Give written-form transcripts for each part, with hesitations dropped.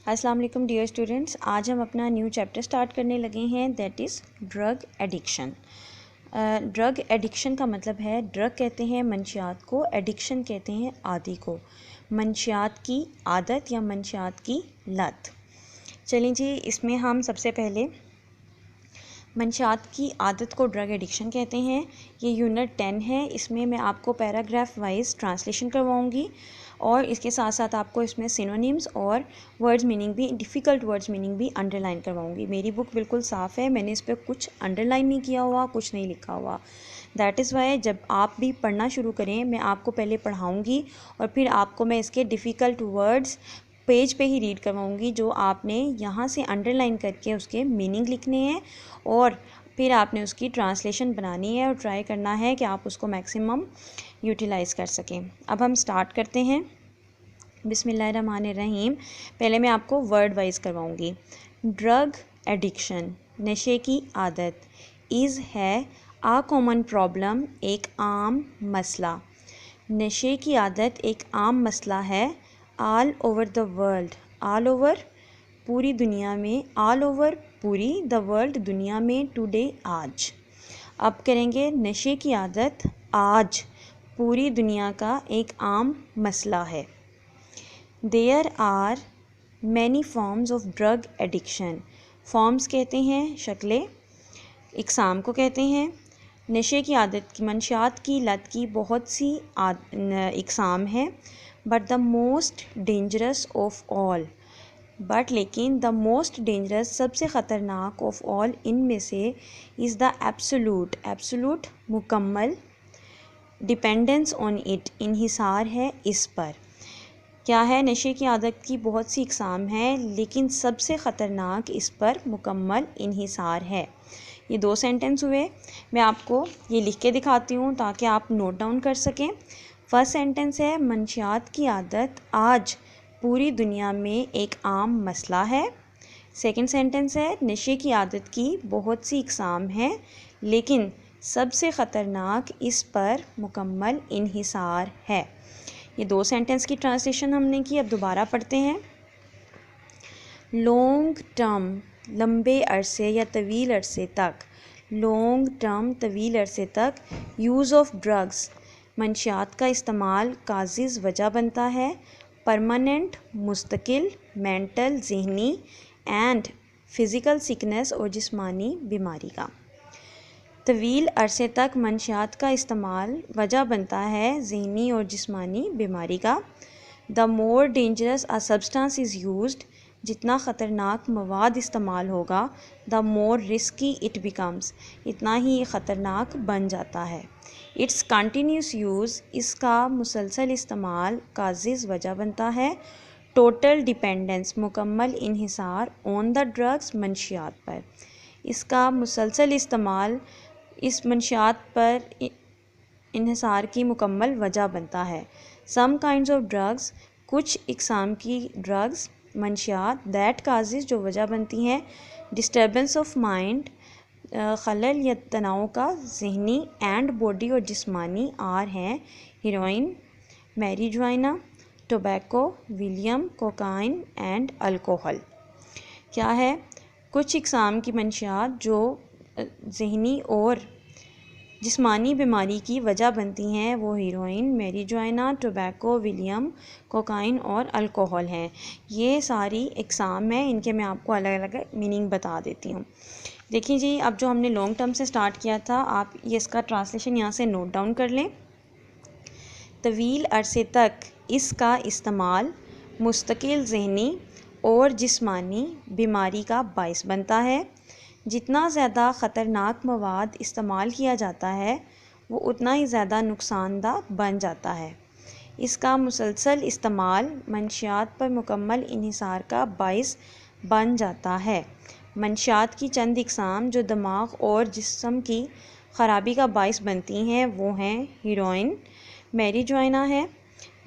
अस्सलाम वालेकुम dear students, आज हम अपना न्यू चैप्टर स्टार्ट करने लगे हैं, that is drug addiction. Drug addiction का मतलब है, ड्रग कहते हैं मंशियात को, एडिक्शन कहते हैं आदि को, मंशियात की आदत या मंशियात की लत। चलें जी, इसमें हम सबसे पहले मंशियात की आदत को ड्रग एडिक्शन कहते हैं। ये यूनिट 10 है। इसमें मैं आपको पैराग्राफ वाइज ट्रांसलेशन करवाऊंगी और इसके साथ साथ आपको इसमें सिनोनिम्स और वर्ड्स मीनिंग भी, डिफ़िकल्ट वर्ड्स मीनिंग भी अंडरलाइन करवाऊंगी। मेरी बुक बिल्कुल साफ़ है, मैंने इस पर कुछ अंडरलाइन नहीं किया हुआ, कुछ नहीं लिखा हुआ। दैट इज़ वाई जब आप भी पढ़ना शुरू करें, मैं आपको पहले पढ़ाऊँगी और फिर आपको मैं इसके डिफ़िकल्ट वर्ड्स पेज पे ही रीड करवाऊँगी, जो आपने यहाँ से अंडरलाइन करके उसके मीनिंग लिखने हैं और फिर आपने उसकी ट्रांसलेशन बनानी है और ट्राई करना है कि आप उसको मैक्सिमम यूटिलाइज़ कर सकें। अब हम स्टार्ट करते हैं। बिस्मिल्लाहिर्रहमानिर्रहीम। पहले मैं आपको वर्ड वाइज करवाऊँगी। ड्रग एडिक्शन, नशे की आदत, इज़ है आ कॉमन प्रॉब्लम, एक आम मसला। नशे की आदत एक आम मसला है। All over the world, all over पूरी दुनिया में, ऑल ओवर पूरी, द वर्ल्ड दुनिया में, टुडे आज। अब करेंगे नशे की आदत आज पूरी दुनिया का एक आम मसला है। There are many forms of drug addiction. Forms कहते हैं शक्लें, इकसाम को कहते हैं। नशे की आदत की, मंशियात की लत की बहुत सी इकसाम हैं। But the most dangerous of all, but लेकिन द मोस्ट डेंजरस सबसे ख़तरनाक ऑफ ऑल इनमें से इज़ द एब्सोलूट, एब्सोलूट मुकम्मल, डिपेंडेंस ऑन इट इन्हिसार है इस पर। क्या है? नशे की आदत की बहुत सी इकसाम हैं लेकिन सबसे ख़तरनाक इस पर मुकम्मल इन्हिसार है। ये दो सेंटेंस हुए। मैं आपको ये लिख के दिखाती हूँ ताकि आप नोट डाउन कर सकें। फर्स्ट सेंटेंस है, मंशियात की आदत आज पूरी दुनिया में एक आम मसला है। सेकंड सेंटेंस है, नशे की आदत की बहुत सी इकसाम हैं लेकिन सबसे ख़तरनाक इस पर मुकम्मल इन्हिसार है। ये दो सेंटेंस की ट्रांसलेशन हमने की। अब दोबारा पढ़ते हैं। लॉन्ग टर्म, लंबे अरसे या तवील अरसे तक, लॉन्ग टर्म तवील अरसे तक, यूज़ ऑफ ड्रग्स मंशियात का इस्तेमाल काजिज़ वजह बनता है। परमानेंट मुस्तकिल, मेंटल ज़हनी एंड फ़िज़िकल सिकनेस और जिस्मानी बीमारी का। तवील अरसे तक मंशियात का इस्तेमाल वजह बनता है ज़हनी और जिस्मानी बीमारी का। The more dangerous a substance is used, जितना ख़तरनाक मवाद इस्तेमाल होगा, the more risky it becomes, इतना ही ख़तरनाक बन जाता है। इट्स कंटिन्यूस यूज़, इसका मुसलसल इस्तेमाल काजिज़ वजह बनता है। टोटल डिपेंडेंस, मुकम्मल इन्हिसार, ऑन द ड्रग्स मंशियात पर, इसका मुसलसल इस्तेमाल इस मंशियात पर इन्हिसार की मुकम्मल वजह बनता है। सम काइंड्स ऑफ ड्रग्स, कुछ इकसाम की ड्रग्स मंशियात, दैट काजिज़ जो वजह बनती हैं, डिस्टर्बेंस ऑफ माइंड, खलल या तनाव का ज़हनी, एंड बॉडी और जिस्मानी, आर हैं heroin, marijuana, tobacco, William, cocaine and alcohol. क्या है? कुछ इकसाम की मंशियात जो ज़हनी और जिस्मानी बीमारी की वजह बनती हैं, वो heroine, marijuana, tobacco, William, cocaine और अल्कोहल हैं। ये सारी इकसाम हैं, इनके मैं आपको अलग अलग मीनिंग बता देती हूँ। देखिए जी, अब जो हमने लॉन्ग टर्म से स्टार्ट किया था, आप ये इसका ट्रांसलेशन यहाँ से नोट डाउन कर लें। तवील अरसे तक इसका इस्तेमाल मुस्तकिल ज़हनी और जिस्मानी बीमारी का बाइस बनता है। जितना ज़्यादा ख़तरनाक मवाद इस्तेमाल किया जाता है, वो उतना ही ज़्यादा नुकसानदा बन जाता है। इसका मुसलसल इस्तेमाल मंशियात पर मुकम्मल इन्हिसार का बाइस बन जाता है। मंशियात की चंद इकसाम जो दिमाग और जिस्म की ख़राबी का बाइस बनती हैं, वो हैं हीरोइन, मैरीजुआना है,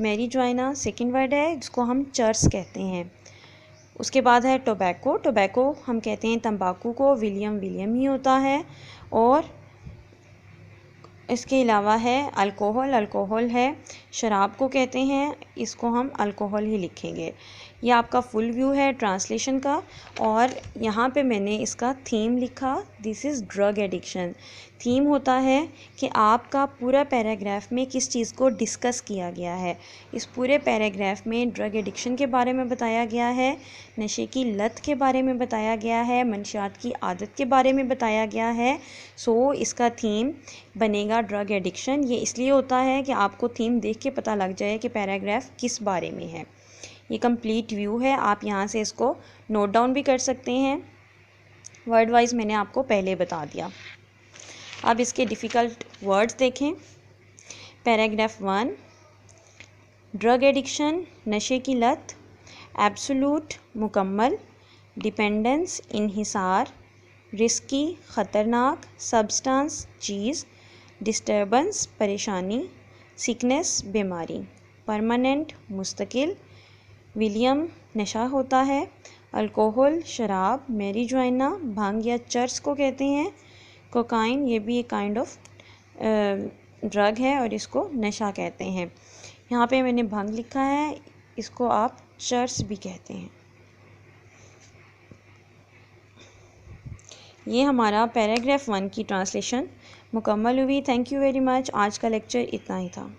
मैरीजुआना सेकंड वर्ड है जिसको हम चर्स कहते हैं। उसके बाद है टोबैको, टोबैको हम कहते हैं तंबाकू को, विलियम, विलियम ही होता है। और इसके अलावा है अल्कोहल, अल्कोहल है शराब को कहते हैं, इसको हम अल्कोहल ही लिखेंगे। ये आपका फुल व्यू है ट्रांसलेशन का, और यहाँ पे मैंने इसका थीम लिखा, this is drug addiction. Theme होता है कि आपका पूरा पैराग्राफ में किस चीज़ को डिस्कस किया गया है। इस पूरे पैराग्राफ में ड्रग एडिक्शन के बारे में बताया गया है, नशे की लत के बारे में बताया गया है, मंशियात की आदत के बारे में बताया गया है। सो इसका थीम बनेगा ड्रग एडिक्शन। ये इसलिए होता है कि आपको थीम देख के पता लग जाए कि पैराग्राफ किस बारे में है। ये कंप्लीट व्यू है, आप यहाँ से इसको नोट डाउन भी कर सकते हैं। वर्ड वाइज मैंने आपको पहले बता दिया। अब इसके डिफ़िकल्ट वर्ड्स देखें। पैराग्राफ 1, ड्रग एडिक्शन नशे की लत, एब्सोल्यूट मुकम्मल, डिपेंडेंस इन्हिसार, रिस्की ख़तरनाक, सब्सटेंस चीज़, डिस्टर्बेंस परेशानी, सिकनेस बीमारी, परमानेंट मुस्तकिल, विलियम नशा होता है, अल्कोहल शराब, मैरिजुआना भांग या चर्च को कहते हैं, कोकाइन ये भी एक काइंड ऑफ ड्रग है और इसको नशा कहते हैं। यहाँ पे मैंने भांग लिखा है, इसको आप चर्च भी कहते हैं। ये हमारा पैराग्राफ 1 की ट्रांसलेशन मुकम्मल हुई। Thank you very much. आज का लेक्चर इतना ही था।